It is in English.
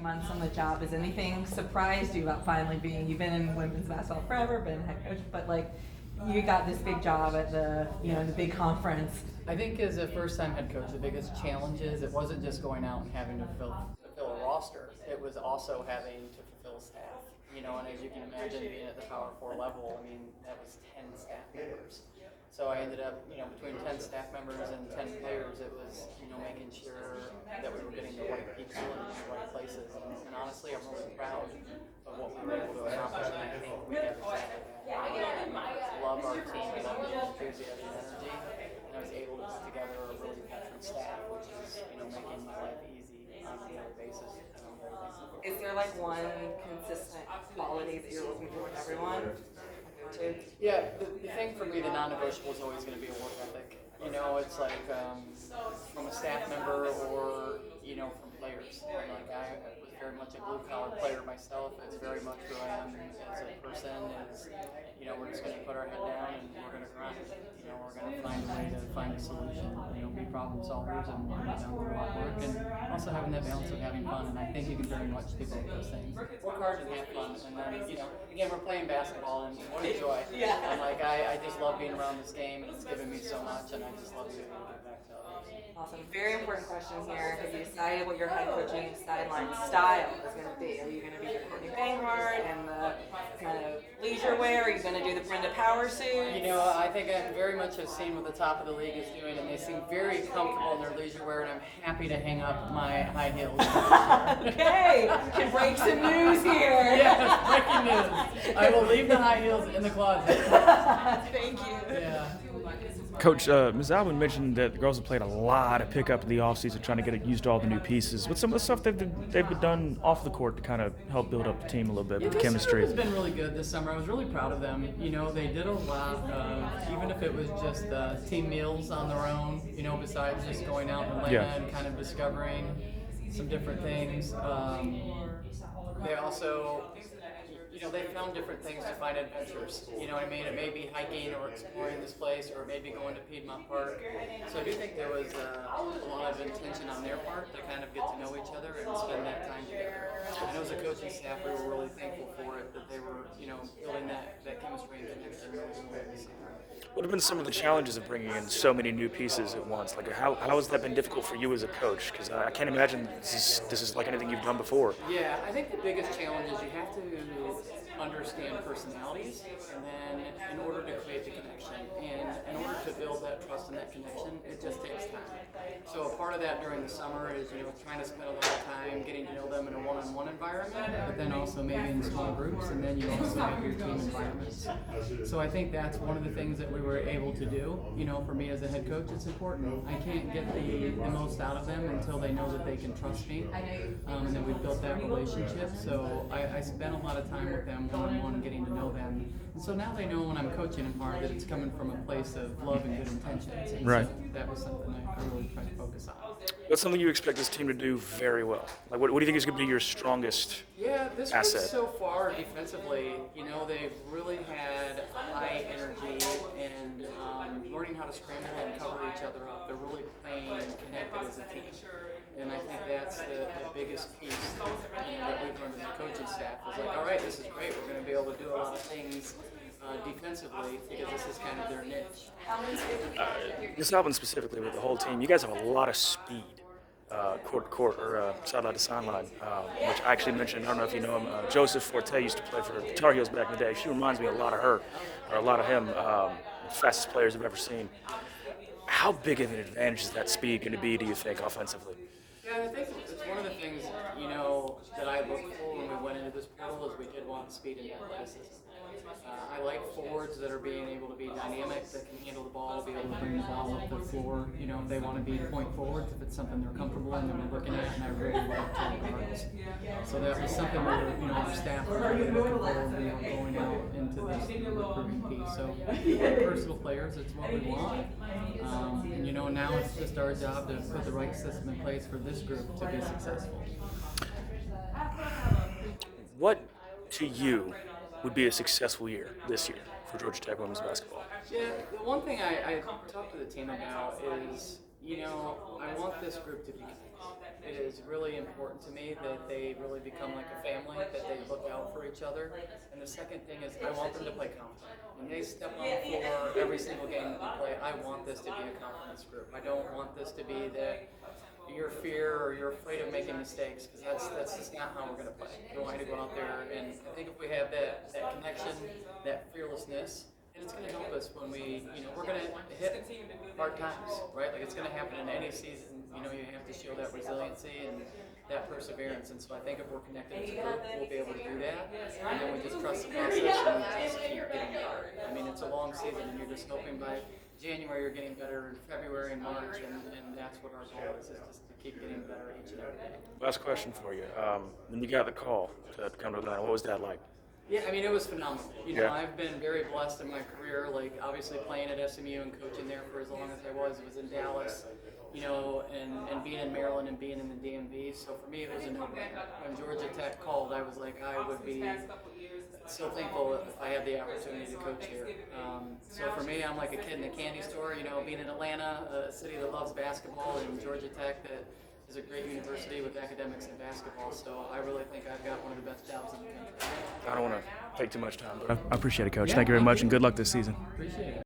months on the job, has anything surprised you about finally you've been in women's basketball forever, been head coach, but like you got this big job at the big conference. I think as a first-time head coach, the biggest challenge is it wasn't just going out and having to fulfill a roster. It was also having to fulfill staff. And as you can imagine, being at the Power 4 level, I mean, that was 10 staff members. So I ended up, between 10 staff members and 10 players, it was, making sure that we were getting the right people in the right places. And honestly, I'm really proud of what we were able to accomplish, and I think we have exactly that. I love our team, I love the enthusiasm and energy, and I was able to put together a really veteran staff, which is, making my life easy on a daily basis. Is there like one consistent quality that you're looking for in everyone? Yeah, the thing for me, the non-negotiable is always going to be a work ethic. It's like from a staff member or, from players. Like I was very much a blue-collar player myself. It's very much who I am as a person. We're just going to put our head down and we're going to grind. We're going to find a way to find a solution, be problem solvers and we're down to a lot of work. And also having that balance of having fun. And I think you can very much do both those things. Work hard and have fun. And then, again, we're playing basketball and what a joy. Yeah. And I just love being around this game and it's given me so much and I just love being able to give back to others. Awesome. Very important question here. Have you decided what your head coaching sideline style is going to be? Are you going to be the Courtney Banghart and the kind of leisure wear? Are you going to do the Brenda Power suits? I think I very much have seen what the top of the league is doing, and they seem very comfortable in their leisure wear, and I'm happy to hang up my high heels. Okay, can break some news here. Yes, breaking news. I will leave the high heels in the closet. Thank you. Yeah. Coach, Ms. Alvin mentioned that the girls have played a lot of pickup in the offseason trying to get used to all the new pieces. What's some of the stuff they've done off the court to kind of help build up the team a little bit with the chemistry? This has been really good this summer. I was really proud of them. They did a lot of, even if it was just team meals on their own, besides just going out in Atlanta and kind of discovering some different things. They also... they found different things to find adventures. You know what I mean? It may be hiking or exploring this place, or maybe going to Piedmont Park. So I do think there was a lot of intention on their part to kind of get to know each other and spend that time together. And as a coaching staff, we were really thankful for it, that they were, building that chemistry and connection really well this summer. What have been some of the challenges of bringing in so many new pieces at once? Like, how has that been difficult for you as a coach? Because I can't imagine this is like anything you've done before. Yeah, I think the biggest challenge is you have to understand personalities, and then in order to create the connection, and in order to build that trust and that connection, it just takes time. So a part of that during the summer is, trying to spend a lot of time getting to know them in a one-on-one environment, but then also maybe in small groups, and then you also have your team environments. So I think that's one of the things that we were able to do. For me as a head coach, it's important. I can't get the most out of them until they know that they can trust me, and that we've built that relationship. So I spent a lot of time with them one-on-one, getting to know them. And so now they know when I'm coaching them hard that it's coming from a place of love and good intentions. And right. So that was something I really tried to focus on. What's something you expect this team to do very well? Like, what do you think is going to be your strongest this asset? group so far defensively, they've really had high energy and learning how to scramble and cover each other up. They're really playing connected as a team. And I think that's the biggest piece that we've learned as a coaching staff. Is like, all right, this is great. We're going to be able to do a lot of things defensively because this is kind of their niche. Ms. Alvin specifically with the whole team, you guys have a lot of speed. Court to court or sideline to sideline, which I actually mentioned. I don't know if you know him. Joseph Forte used to play for the Tar Heels back in the day. She reminds me a lot of her, or a lot of him. Fastest players I've ever seen. How big of an advantage is that speed going to be, do you think, offensively? Yeah, I think it's one of the things, that I looked for when we went into this portal is we did want speed and athleticism. I like forwards that are being able to be dynamic, that can handle the ball, be able to bring the ball up the floor. They want to be point forwards if it's something they're comfortable in and we're looking at, and I really like to guards. So that was something we were, our staff was really looking for when we were going out into this recruiting piece. So personal players, it's what we want. And now it's just our job to put the right system in place for this group to be successful. What, to you, would be a successful year this year for Georgia Tech women's basketball? Yeah, the one thing I talked to the team about is, I want this group to be connected. it is really important to me that they really become like a family, that they look out for each other. And the second thing is I want them to play confident. When they step on the floor every single game that we play, I want this to be a confidence group. I don't want this to be that you're fear or you're afraid of making mistakes, because that's just not how we're going to play. We want you to go out there, and I think if we have that connection, that fearlessness, and it's going to help us when we're going to hit hard times, right? Like it's going to happen in any season. You have to show that resiliency and that perseverance. And so I think if we're connected as a group, we'll be able to do that. And then we just trust the process and we just keep getting better. I mean, it's a long season, and you're just hoping by January you're getting better, in February and March, and that's what our goal is just to keep getting better each and every day. Last question for you. When you got the call to come to Atlanta, what was that like? Yeah, I mean, it was phenomenal. Yeah. I've been very blessed in my career, like obviously playing at SMU and coaching there for as long as I was in Dallas, and being in Maryland and being in the DMV. So for me, it was a no-brainer. When Georgia Tech called, I was like, I would be so thankful if I had the opportunity to coach here. So for me, I'm like a kid in a candy store, being in Atlanta, a city that loves basketball, and Georgia Tech that is a great university with academics and basketball. So I really think I've got one of the best jobs in the country. I don't want to take too much time, but I appreciate it, Coach. Thank you very much, and good luck this season. Appreciate it.